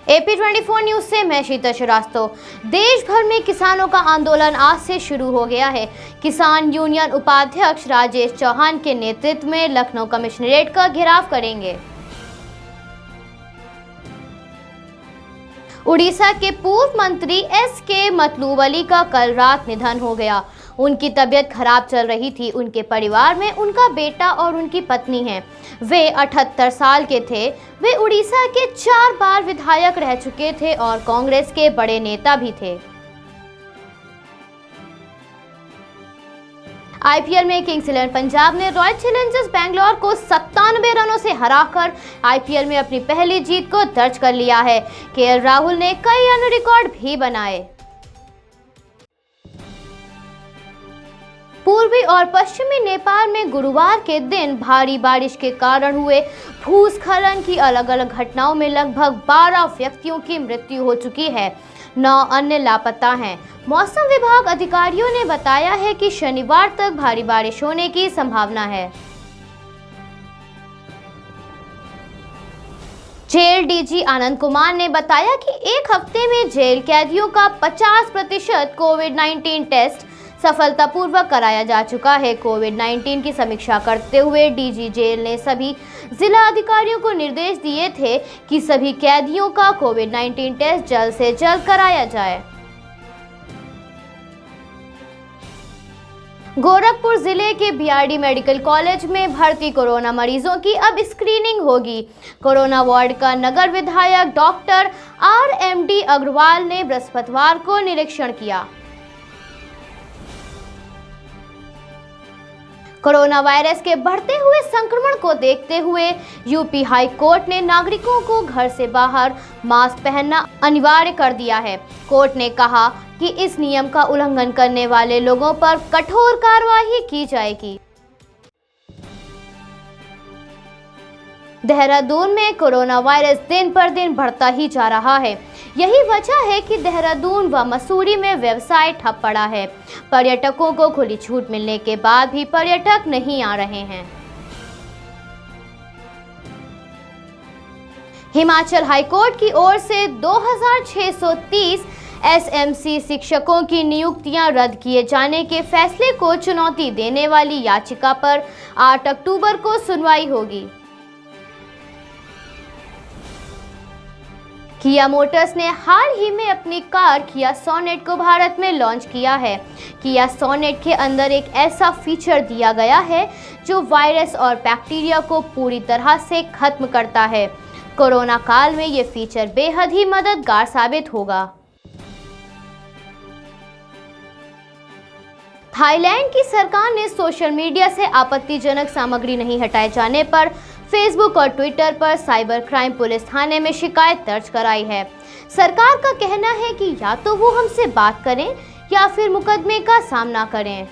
AP24 news से मैं शीता श्रीवास्तव। देश भर में किसानों का आंदोलन आज से शुरू हो गया है। किसान यूनियन उपाध्यक्ष राजेश चौहान के नेतृत्व में लखनऊ कमिश्नरेट का घेराव करेंगे। उड़ीसा के पूर्व मंत्री SK मतलूब अली का कल रात निधन हो गया। उनकी तबीयत खराब चल रही थी। उनके परिवार में उनका बेटा और उनकी पत्नी हैं। वे 78 साल के थे। वे उड़ीसा के 4 बार विधायक रह चुके थे और कांग्रेस के बड़े नेता भी थे। IPL में किंग्स 11 पंजाब ने रॉयल चैलेंजर्स बैंगलोर को 97 रनों से हराकर IPL में अपनी पहली जीत को दर्ज कर लिया है। KL राहुल ने कई अन्य रिकॉर्ड भी बनाए। पूर्वी और पश्चिमी नेपाल में गुरुवार के दिन भारी बारिश के कारण हुए भूस्खलन की अलग अलग घटनाओं में लगभग 12 व्यक्तियों की मृत्यु हो चुकी है। 9 अन्य लापता हैं। मौसम विभाग अधिकारियों ने बताया है कि शनिवार तक भारी बारिश होने की संभावना है। जेल DG आनंद कुमार ने बताया कि एक हफ्ते में जेल कैदियों का 50% कोविड-19 टेस्ट सफलतापूर्वक कराया जा चुका है। कोविड-19 की समीक्षा करते हुए DG जेल ने सभी जिला अधिकारियों को निर्देश दिए थे कि सभी कैदियों का कोविड-19 टेस्ट जल्द से जल्द कराया जाए। गोरखपुर जिले के BRD मेडिकल कॉलेज में भर्ती कोरोना मरीजों की अब स्क्रीनिंग होगी। कोरोना वार्ड का नगर विधायक डॉक्टर RMD अग्रवाल ने बृहस्पतिवार को निरीक्षण किया। कोरोना वायरस के बढ़ते हुए संक्रमण को देखते हुए यूपी हाई कोर्ट ने नागरिकों को घर से बाहर मास्क पहनना अनिवार्य कर दिया है। कोर्ट ने कहा कि इस नियम का उल्लंघन करने वाले लोगों पर कठोर कार्रवाई की जाएगी। देहरादून में कोरोना वायरस दिन पर दिन बढ़ता ही जा रहा है। यही वजह है कि देहरादून व मसूरी में व्यवसाय ठप पड़ा है। पर्यटकों को खुली छूट मिलने के बाद भी पर्यटक नहीं आ रहे हैं। हिमाचल हाईकोर्ट की ओर से 2630 SMC शिक्षकों की नियुक्तियां रद्द किए जाने के फैसले को चुनौती देने वाली याचिका पर 8 अक्टूबर को सुनवाई होगी। किया मोटर्स ने हाल ही में अपनी कार किया सोनेट को भारत में लॉन्च किया है। किया सोनेट के अंदर एक ऐसा फीचर दिया गया है जो वायरस और बैक्टीरिया को पूरी तरह से खत्म करता है। कोरोना काल में ये फीचर बेहद ही मददगार साबित होगा। थाईलैंड की सरकार ने सोशल मीडिया से आपत्तिजनक सामग्री नहीं हटाए जाने पर फेसबुक और ट्विटर पर साइबर क्राइम पुलिस थाने में शिकायत दर्ज कराई है। सरकार का कहना है कि या तो वो हमसे बात करें या फिर मुकदमे का सामना करें।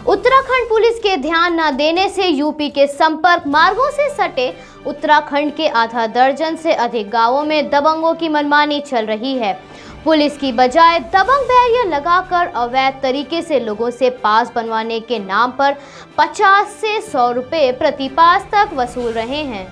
उत्तराखंड पुलिस के ध्यान न देने से यूपी के संपर्क मार्गों से सटे उत्तराखंड के आधा दर्जन से अधिक गांवों में दबंगों की मनमानी चल रही है। पुलिस की बजाय दबंग बैरियर लगाकर अवैध तरीके से लोगों से पास बनवाने के नाम पर 50 से 100 रुपए प्रति पास तक वसूल रहे हैं।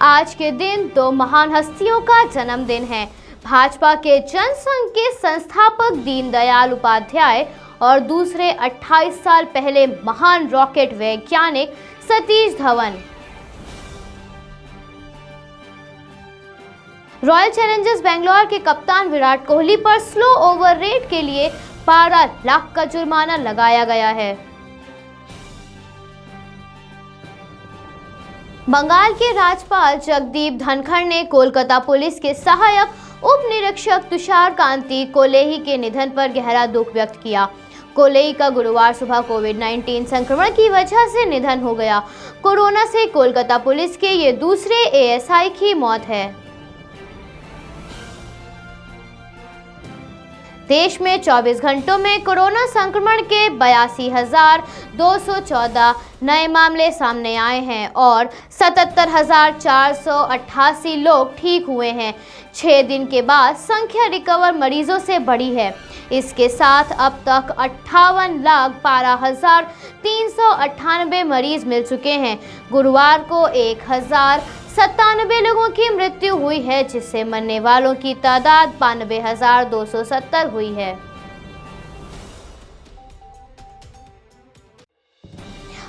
आज के दिन 2 महान हस्तियों का जन्मदिन है। भाजपा के जनसंघ के संस्थापक दीनदयाल उपाध्याय और दूसरे 28 साल पहले महान रॉकेट वैज्ञानिक सतीश धवन। रॉयल चैलेंजर्स बैंगलोर के कप्तान विराट कोहली पर स्लो ओवर रेट के लिए 12 लाख का जुर्माना लगाया गया है। बंगाल के राज्यपाल जगदीप धनखड़ ने कोलकाता पुलिस के सहायक उप निरीक्षक तुषार कांति कोलेही के निधन पर गहरा दुख व्यक्त किया। कोलेही का गुरुवार सुबह कोविड-19 संक्रमण की वजह से निधन हो गया। कोरोना से कोलकाता पुलिस के ये दूसरे ASI की मौत है। देश में 24 घंटों में कोरोना संक्रमण के 82,214 नए मामले सामने आए हैं और 77,488 लोग ठीक हुए हैं। 6 दिन के बाद संख्या रिकवर मरीजों से बढ़ी है। इसके साथ अब तक 58,12,398 मरीज मिल चुके हैं। गुरुवार को 1,097 लोगों की मृत्यु हुई है, जिससे मरने वालों की तादाद 92,270 हुई है।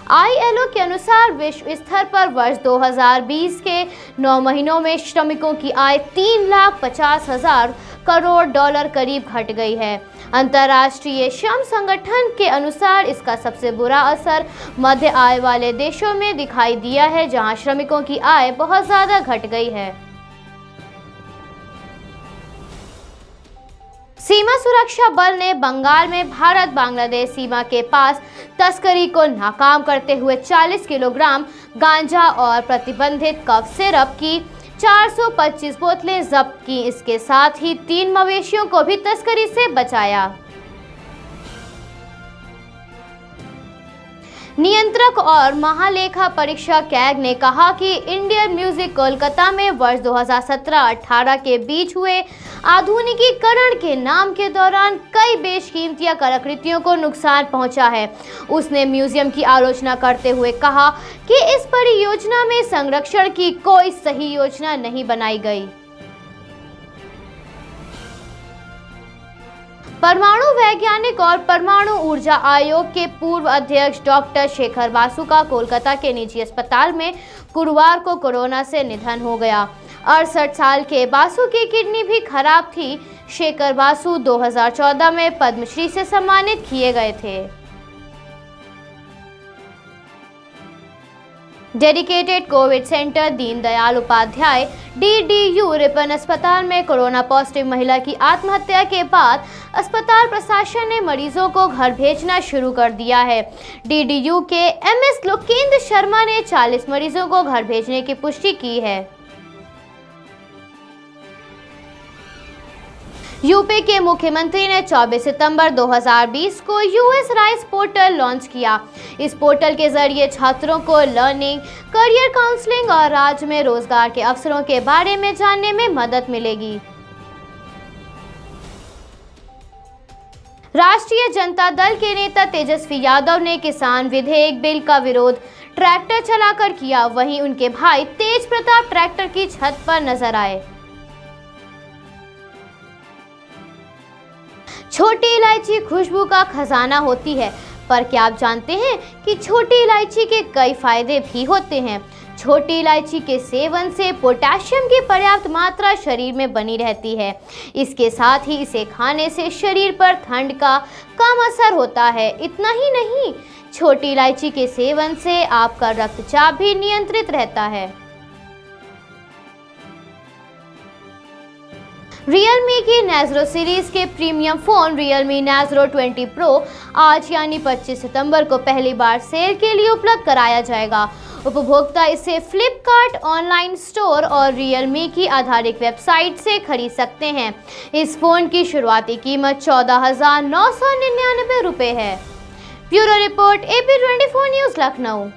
ILO के अनुसार विश्व स्तर पर वर्ष 2020 के 9 महीनों में श्रमिकों की आय $3,50,000 करोड़ करीब घट गई है। अंतर्राष्ट्रीय श्रम संगठन के अनुसार इसका सबसे बुरा असर मध्य आय वाले देशों में दिखाई दिया है, जहां श्रमिकों की आय बहुत ज्यादा घट गई है। सीमा सुरक्षा बल ने बंगाल में भारत बांग्लादेश सीमा के पास तस्करी को नाकाम करते हुए 40 किलोग्राम गांजा और प्रतिबंधित कफ सिरप की 425 बोतलें जब्त की। इसके साथ ही 3 मवेशियों को भी तस्करी से बचाया। नियंत्रक और महालेखा परीक्षक कैग ने कहा कि इंडियन म्यूजिक कोलकाता में वर्ष 2017-18 के बीच हुए आधुनिकीकरण के नाम के दौरान कई बेशकीमती कलाकृतियों को नुकसान पहुंचा है। उसने म्यूजियम की आलोचना करते हुए कहा कि इस परियोजना में संरक्षण की कोई सही योजना नहीं बनाई गई। परमाणु वैज्ञानिक और परमाणु ऊर्जा आयोग के पूर्व अध्यक्ष डॉक्टर शेखर बासु का कोलकाता के निजी अस्पताल में गुरुवार को कोरोना से निधन हो गया। 68 साल के बासु की किडनी भी खराब थी। शेखर बासु 2014 में पद्मश्री से सम्मानित किए गए थे। Dedicated covid centre Deendayal Upadhyay DDU Ripon अस्पताल में कोरोना पॉजिटिव महिला की आत्महत्या के बाद अस्पताल प्रशासन ने मरीजों को घर भेजना शुरू कर दिया है। DDU के MS लोकेंद्र शर्मा ने 40 मरीजों को घर भेजने की पुष्टि की है। यूपी के मुख्यमंत्री ने 24 सितंबर 2020 को US राइज पोर्टल लॉन्च किया। इस पोर्टल के जरिए छात्रों को लर्निंग, करियर काउंसलिंग और राज्य में रोजगार के अवसरों के बारे में जानने में मदद मिलेगी। राष्ट्रीय जनता दल के नेता तेजस्वी यादव ने किसान विधेयक बिल का विरोध ट्रैक्टर चलाकर किया। वहीं उनके भाई तेज प्रताप ट्रैक्टर की छत पर नजर आए। छोटी इलायची खुशबू का खजाना होती है, पर क्या आप जानते हैं कि छोटी इलायची के कई फायदे भी होते हैं। छोटी इलायची के सेवन से पोटेशियम की पर्याप्त मात्रा शरीर में बनी रहती है। इसके साथ ही इसे खाने से शरीर पर ठंड का कम असर होता है। इतना ही नहीं, छोटी इलायची के सेवन से आपका रक्तचाप भी नियंत्रित रहता है। Realme की Narzo सीरीज के premium phone Realme Narzo 20 Pro आज यानी 25 सितंबर को पहली बार सेल के लिए उपलब्ध कराया जाएगा। उपभोक्ता इसे फ्लिपकार्ट ऑनलाइन स्टोर और Realme की आधारित वेबसाइट से खरीद सकते हैं। इस फोन की शुरुआती कीमत 14,999 रुपये है। Bureau report AP24 news Lucknow.